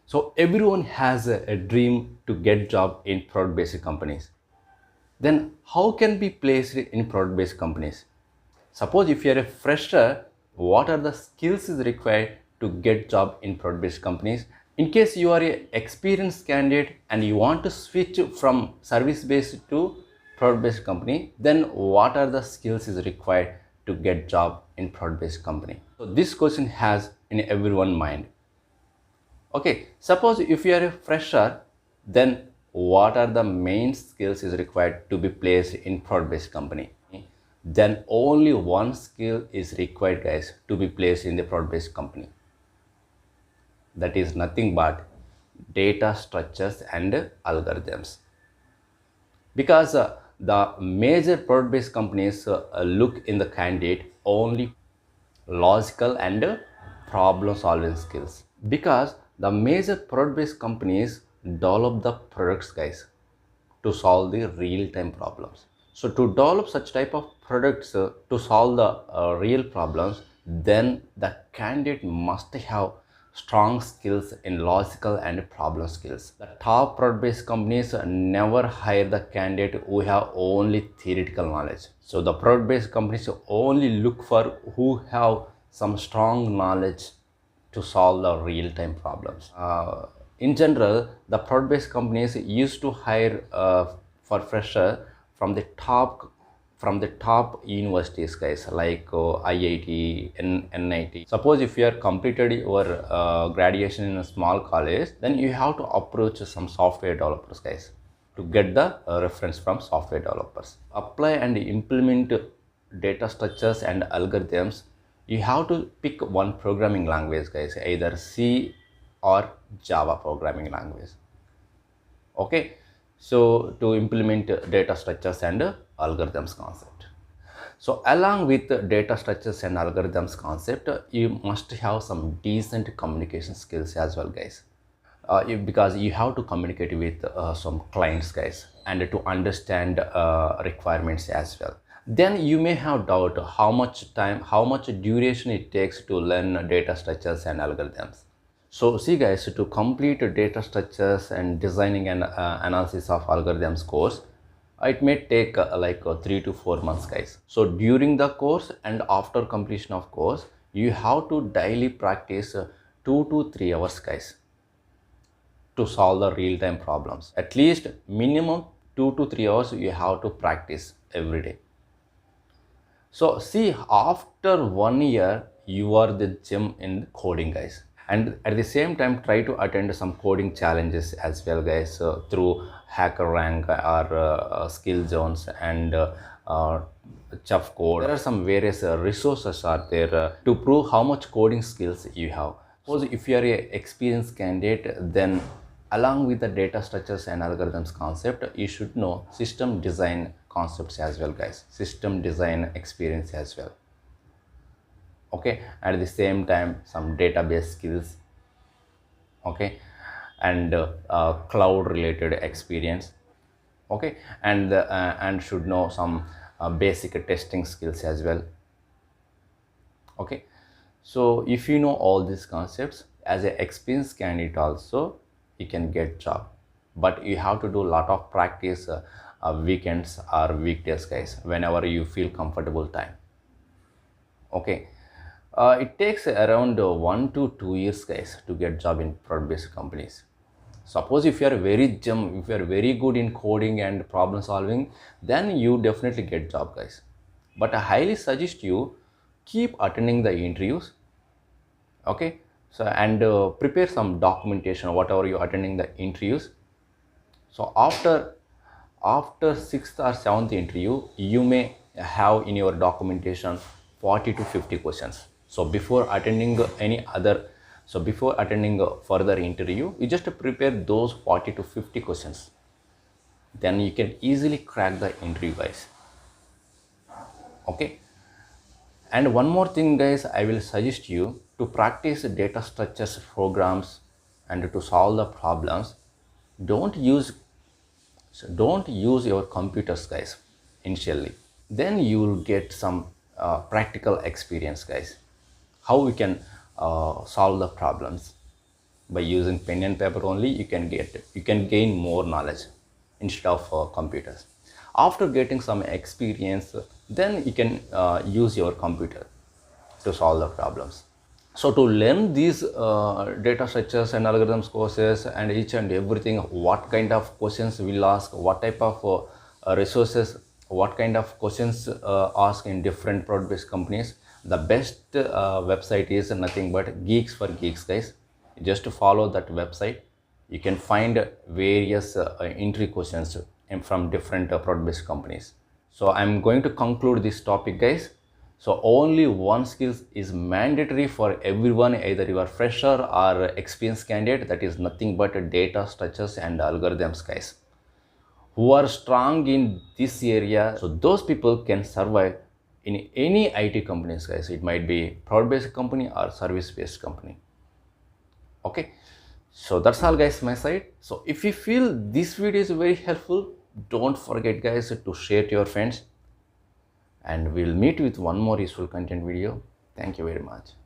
So everyone has a dream to get job in product-based companies. Then how can be placed in product-based companies? Suppose if you are a fresher, what are the skills is required to get job in product-based companies? In case you are a experienced candidate and you want to switch from service-based to product-based company, then what are the skills is required to get job in product-based company? So this question has in everyone's mind. Okay, suppose if you are a fresher, then what are the main skills is required to be placed in product-based company? Then only one skill is required, guys, to be placed in the product-based company. That is nothing but data structures and algorithms. Because the major product-based companies look in the candidate only logical and problem solving skills, because the major product-based companies develop the products, guys, to solve the real-time problems. So to develop such type of products to solve the real problems, then the candidate must have strong skills in logical and problem skills. The top product-based companies never hire the candidate who have only theoretical knowledge. So the product-based companies only look for who have some strong knowledge to solve the real-time problems. In general, the product-based companies used to hire for fresher from the top universities, guys, like IIT, NIT. Suppose if you are completed your graduation in a small college, then you have to approach some software developers, guys, to get the reference from software developers. Apply and implement data structures and algorithms. You have to pick one programming language, guys, either C or Java programming language. Okay, so to implement data structures and algorithms concept. So along with data structures and algorithms concept, you must have some decent communication skills as well, guys. Because you have to communicate with some clients, guys, and to understand requirements as well. Then you may have doubt how much time, how much duration it takes to learn data structures and algorithms. So see, guys, to complete data structures and designing and analysis of algorithms course, it may take 3 to 4 months, guys. So during the course and after completion of course, you have to daily practice 2 to 3 hours, guys, to solve the real-time problems. At least minimum 2 to 3 hours you have to practice every day. So see, after 1 year, you are the gem in coding, guys. And at the same time, try to attend some coding challenges as well, guys, through HackerRank or Skill Zones and Chuff Code. There are some various resources are there to prove how much coding skills you have. Suppose if you are an experienced candidate, then along with the data structures and algorithms concept, you should know system design concepts as well, guys, system design experience as well. Okay, at the same time some database skills, okay, and cloud related experience, okay, and should know some basic testing skills as well. Okay, so if you know all these concepts as an experienced candidate also, you can get job, but you have to do a lot of practice weekends or weekdays, guys, whenever you feel comfortable time. Okay, it takes around 1 to 2 years, guys, to get job in product-based companies. Suppose if you are if you are very good in coding and problem solving, then you definitely get job, guys. But I highly suggest you keep attending the interviews. Okay, so and prepare some documentation whatever you attending the interviews. So after sixth or seventh interview, you may have in your documentation 40 to 50 questions. So before attending before attending a further interview, you just prepare those 40 to 50 questions. Then you can easily crack the interview, guys. Okay. And one more thing, guys, I will suggest you to practice data structures programs and to solve the problems. Don't use your computers, guys, initially. Then you will get some practical experience, guys, how we can solve the problems. By using pen and paper only, you can gain more knowledge instead of computers. After getting some experience, then you can use your computer to solve the problems. So to learn these data structures and algorithms courses and each and everything, what kind of questions we'll ask, what type of resources, what kind of questions ask in different product-based companies, the best website is nothing but Geeks for Geeks, guys. Just to follow that website, you can find various entry questions from different product-based companies. So I'm going to conclude this topic, guys. So only one skill is mandatory for everyone, either you are fresher or experienced candidate. That is nothing but data structures and algorithms, guys. Who are strong in this area, so those people can survive in any IT companies, guys. It might be product-based company or service-based company. Okay, so that's all, guys, my side. So if you feel this video is very helpful, don't forget, guys, to share to your friends, and we'll meet with one more useful content video. Thank you very much.